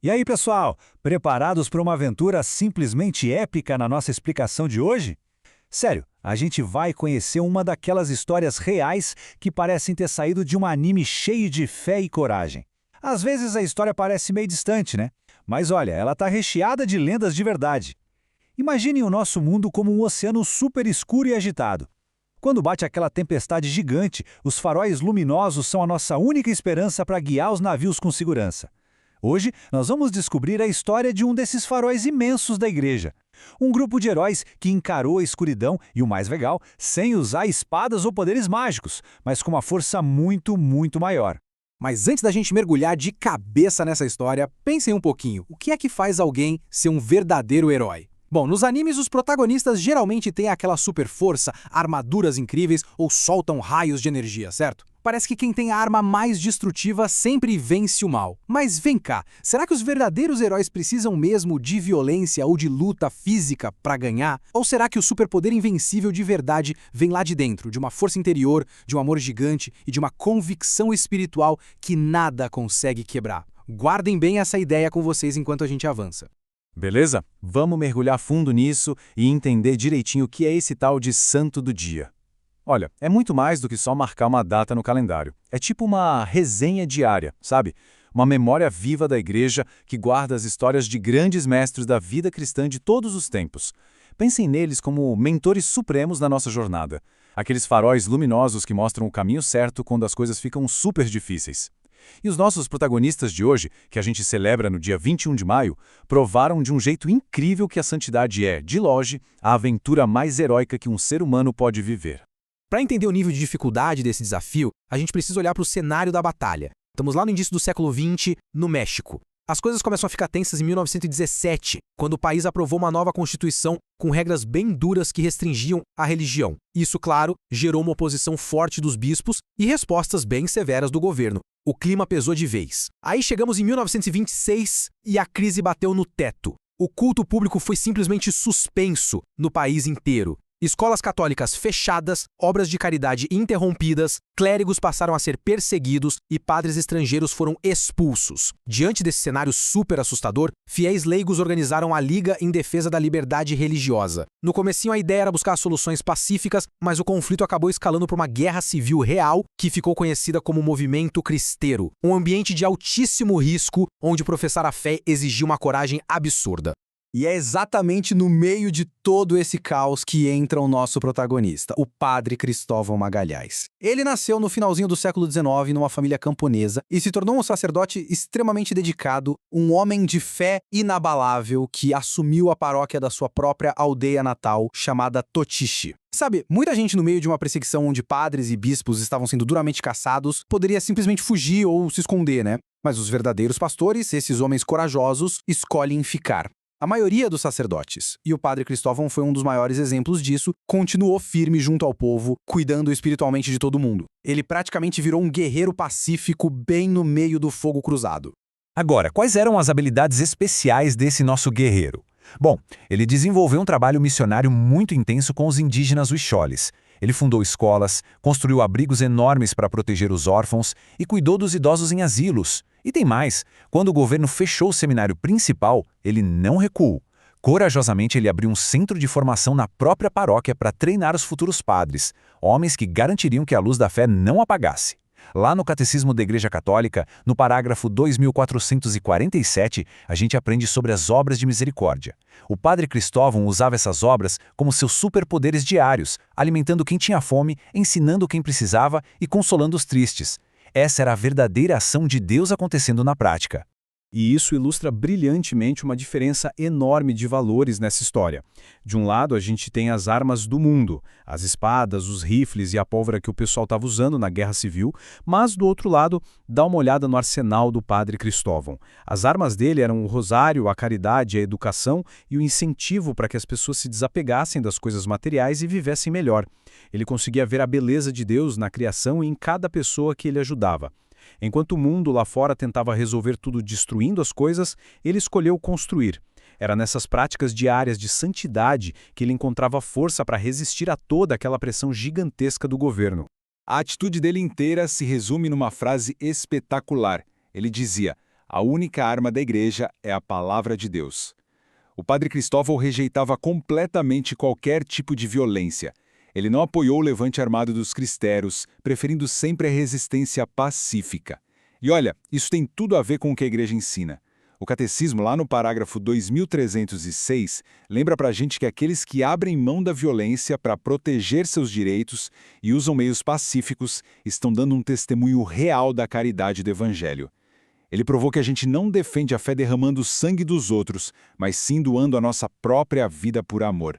E aí, pessoal, preparados para uma aventura simplesmente épica na nossa explicação de hoje? Sério, a gente vai conhecer uma daquelas histórias reais que parecem ter saído de um anime cheio de fé e coragem. Às vezes a história parece meio distante, né? Mas olha, ela está recheada de lendas de verdade. Imaginem o nosso mundo como um oceano super escuro e agitado. Quando bate aquela tempestade gigante, os faróis luminosos são a nossa única esperança para guiar os navios com segurança. Hoje, nós vamos descobrir a história de um desses faróis imensos da igreja. Um grupo de heróis que encarou a escuridão e, o mais legal, sem usar espadas ou poderes mágicos, mas com uma força muito maior. Mas antes da gente mergulhar de cabeça nessa história, pensem um pouquinho. O que é que faz alguém ser um verdadeiro herói? Bom, nos animes os protagonistas geralmente têm aquela super força, armaduras incríveis ou soltam raios de energia, certo? Parece que quem tem a arma mais destrutiva sempre vence o mal. Mas vem cá, será que os verdadeiros heróis precisam mesmo de violência ou de luta física para ganhar? Ou será que o superpoder invencível de verdade vem lá de dentro, de uma força interior, de um amor gigante e de uma convicção espiritual que nada consegue quebrar? Guardem bem essa ideia com vocês enquanto a gente avança. Beleza? Vamos mergulhar fundo nisso e entender direitinho o que é esse tal de Santo do Dia. Olha, é muito mais do que só marcar uma data no calendário. É tipo uma resenha diária, sabe? Uma memória viva da igreja que guarda as histórias de grandes mestres da vida cristã de todos os tempos. Pensem neles como mentores supremos na nossa jornada. Aqueles faróis luminosos que mostram o caminho certo quando as coisas ficam super difíceis. E os nossos protagonistas de hoje, que a gente celebra no dia 21 de maio, provaram de um jeito incrível que a santidade é, de longe, a aventura mais heróica que um ser humano pode viver. Para entender o nível de dificuldade desse desafio, a gente precisa olhar para o cenário da batalha. Estamos lá no início do século XX, no México. As coisas começam a ficar tensas em 1917, quando o país aprovou uma nova constituição com regras bem duras que restringiam a religião. Isso, claro, gerou uma oposição forte dos bispos e respostas bem severas do governo. O clima pesou de vez. Aí chegamos em 1926 e a crise bateu no teto. O culto público foi simplesmente suspenso no país inteiro. Escolas católicas fechadas, obras de caridade interrompidas, clérigos passaram a ser perseguidos e padres estrangeiros foram expulsos. Diante desse cenário super assustador, fiéis leigos organizaram a Liga em Defesa da Liberdade Religiosa. No comecinho a ideia era buscar soluções pacíficas, mas o conflito acabou escalando para uma guerra civil real que ficou conhecida como Movimento Cristeiro. Um ambiente de altíssimo risco, onde professar a fé exigia uma coragem absurda. E é exatamente no meio de todo esse caos que entra o nosso protagonista, o Padre Cristóvão Magalhães. Ele nasceu no finalzinho do século XIX numa família camponesa e se tornou um sacerdote extremamente dedicado, um homem de fé inabalável que assumiu a paróquia da sua própria aldeia natal, chamada Totiche. Sabe, muita gente no meio de uma perseguição onde padres e bispos estavam sendo duramente caçados poderia simplesmente fugir ou se esconder, né? Mas os verdadeiros pastores, esses homens corajosos, escolhem ficar. A maioria dos sacerdotes, e o Padre Cristóvão foi um dos maiores exemplos disso, continuou firme junto ao povo, cuidando espiritualmente de todo mundo. Ele praticamente virou um guerreiro pacífico bem no meio do fogo cruzado. Agora, quais eram as habilidades especiais desse nosso guerreiro? Bom, ele desenvolveu um trabalho missionário muito intenso com os indígenas Huicholes. Ele fundou escolas, construiu abrigos enormes para proteger os órfãos e cuidou dos idosos em asilos. E tem mais, quando o governo fechou o seminário principal, ele não recuou. Corajosamente ele abriu um centro de formação na própria paróquia para treinar os futuros padres, homens que garantiriam que a luz da fé não apagasse. Lá no Catecismo da Igreja Católica, no parágrafo 2447, a gente aprende sobre as obras de misericórdia. O Padre Cristóvão usava essas obras como seus superpoderes diários, alimentando quem tinha fome, ensinando quem precisava e consolando os tristes. Essa era a verdadeira ação de Deus acontecendo na prática. E isso ilustra brilhantemente uma diferença enorme de valores nessa história. De um lado, a gente tem as armas do mundo, as espadas, os rifles e a pólvora que o pessoal estava usando na Guerra Civil, mas do outro lado, dá uma olhada no arsenal do Padre Cristóvão. As armas dele eram o rosário, a caridade, a educação e o incentivo para que as pessoas se desapegassem das coisas materiais e vivessem melhor. Ele conseguia ver a beleza de Deus na criação e em cada pessoa que ele ajudava. Enquanto o mundo lá fora tentava resolver tudo destruindo as coisas, ele escolheu construir. Era nessas práticas diárias de santidade que ele encontrava força para resistir a toda aquela pressão gigantesca do governo. A atitude dele inteira se resume numa frase espetacular. Ele dizia: A única arma da igreja é a palavra de Deus. O padre Cristóvão rejeitava completamente qualquer tipo de violência. Ele não apoiou o levante armado dos cristãos, preferindo sempre a resistência pacífica. E olha, isso tem tudo a ver com o que a igreja ensina. O catecismo, lá no parágrafo 2306, lembra pra gente que aqueles que abrem mão da violência para proteger seus direitos e usam meios pacíficos estão dando um testemunho real da caridade do evangelho. Ele provou que a gente não defende a fé derramando o sangue dos outros, mas sim doando a nossa própria vida por amor.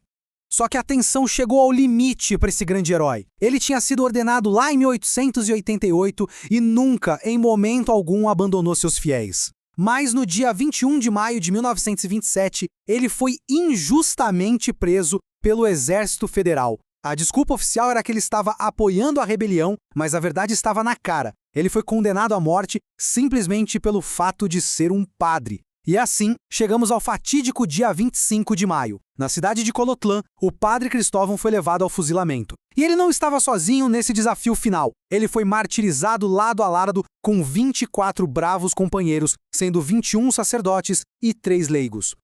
Só que a tensão chegou ao limite para esse grande herói. Ele tinha sido ordenado lá em 1888 e nunca, em momento algum, abandonou seus fiéis. Mas no dia 21 de maio de 1927, ele foi injustamente preso pelo Exército Federal. A desculpa oficial era que ele estava apoiando a rebelião, mas a verdade estava na cara. Ele foi condenado à morte simplesmente pelo fato de ser um padre. E assim, chegamos ao fatídico dia 25 de maio. Na cidade de Colotlã, o padre Cristóvão foi levado ao fuzilamento. E ele não estava sozinho nesse desafio final. Ele foi martirizado lado a lado com 24 bravos companheiros, sendo 21 sacerdotes e 3 leigos.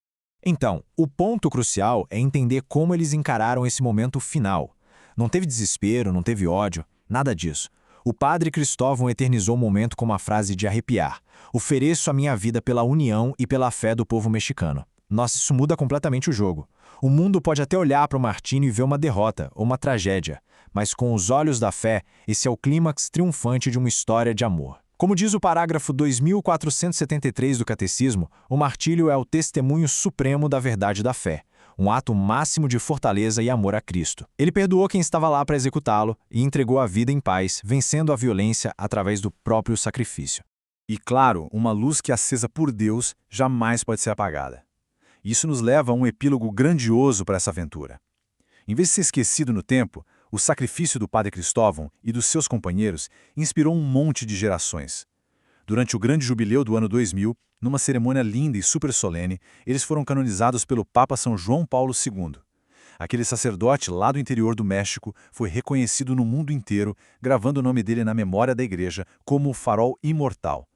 Então, o ponto crucial é entender como eles encararam esse momento final. Não teve desespero, não teve ódio, nada disso. O padre Cristóvão eternizou o momento com uma frase de arrepiar: "Ofereço a minha vida pela união e pela fé do povo mexicano." Nossa, isso muda completamente o jogo. O mundo pode até olhar para o Martinho e ver uma derrota ou uma tragédia, mas com os olhos da fé, esse é o clímax triunfante de uma história de amor. Como diz o parágrafo 2473 do Catecismo, o martírio é o testemunho supremo da verdade da fé, um ato máximo de fortaleza e amor a Cristo. Ele perdoou quem estava lá para executá-lo e entregou a vida em paz, vencendo a violência através do próprio sacrifício. E claro, uma luz que é acesa por Deus jamais pode ser apagada. Isso nos leva a um epílogo grandioso para essa aventura. Em vez de ser esquecido no tempo, o sacrifício do padre Cristóvão e dos seus companheiros inspirou um monte de gerações. Durante o grande jubileu do ano 2000, numa cerimônia linda e super solene, eles foram canonizados pelo Papa São João Paulo II. Aquele sacerdote lá do interior do México foi reconhecido no mundo inteiro, gravando o nome dele na memória da igreja como o farol imortal.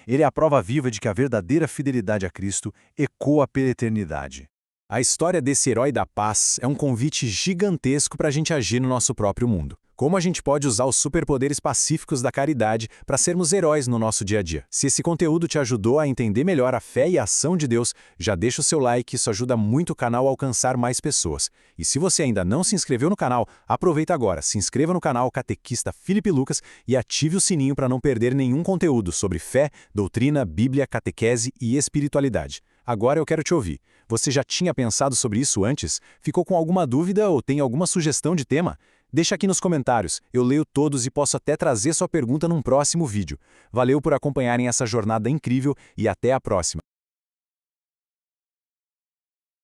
Ele é a prova viva de que a verdadeira fidelidade a Cristo ecoa pela eternidade. A história desse herói da paz é um convite gigantesco para a gente agir no nosso próprio mundo. Como a gente pode usar os superpoderes pacíficos da caridade para sermos heróis no nosso dia a dia? Se esse conteúdo te ajudou a entender melhor a fé e a ação de Deus, já deixa o seu like, isso ajuda muito o canal a alcançar mais pessoas. E se você ainda não se inscreveu no canal, aproveita agora, se inscreva no canal Catequista Felipe Lucas e ative o sininho para não perder nenhum conteúdo sobre fé, doutrina, Bíblia, catequese e espiritualidade. Agora eu quero te ouvir. Você já tinha pensado sobre isso antes? Ficou com alguma dúvida ou tem alguma sugestão de tema? Deixa aqui nos comentários, eu leio todos e posso até trazer sua pergunta num próximo vídeo. Valeu por acompanharem essa jornada incrível e até a próxima.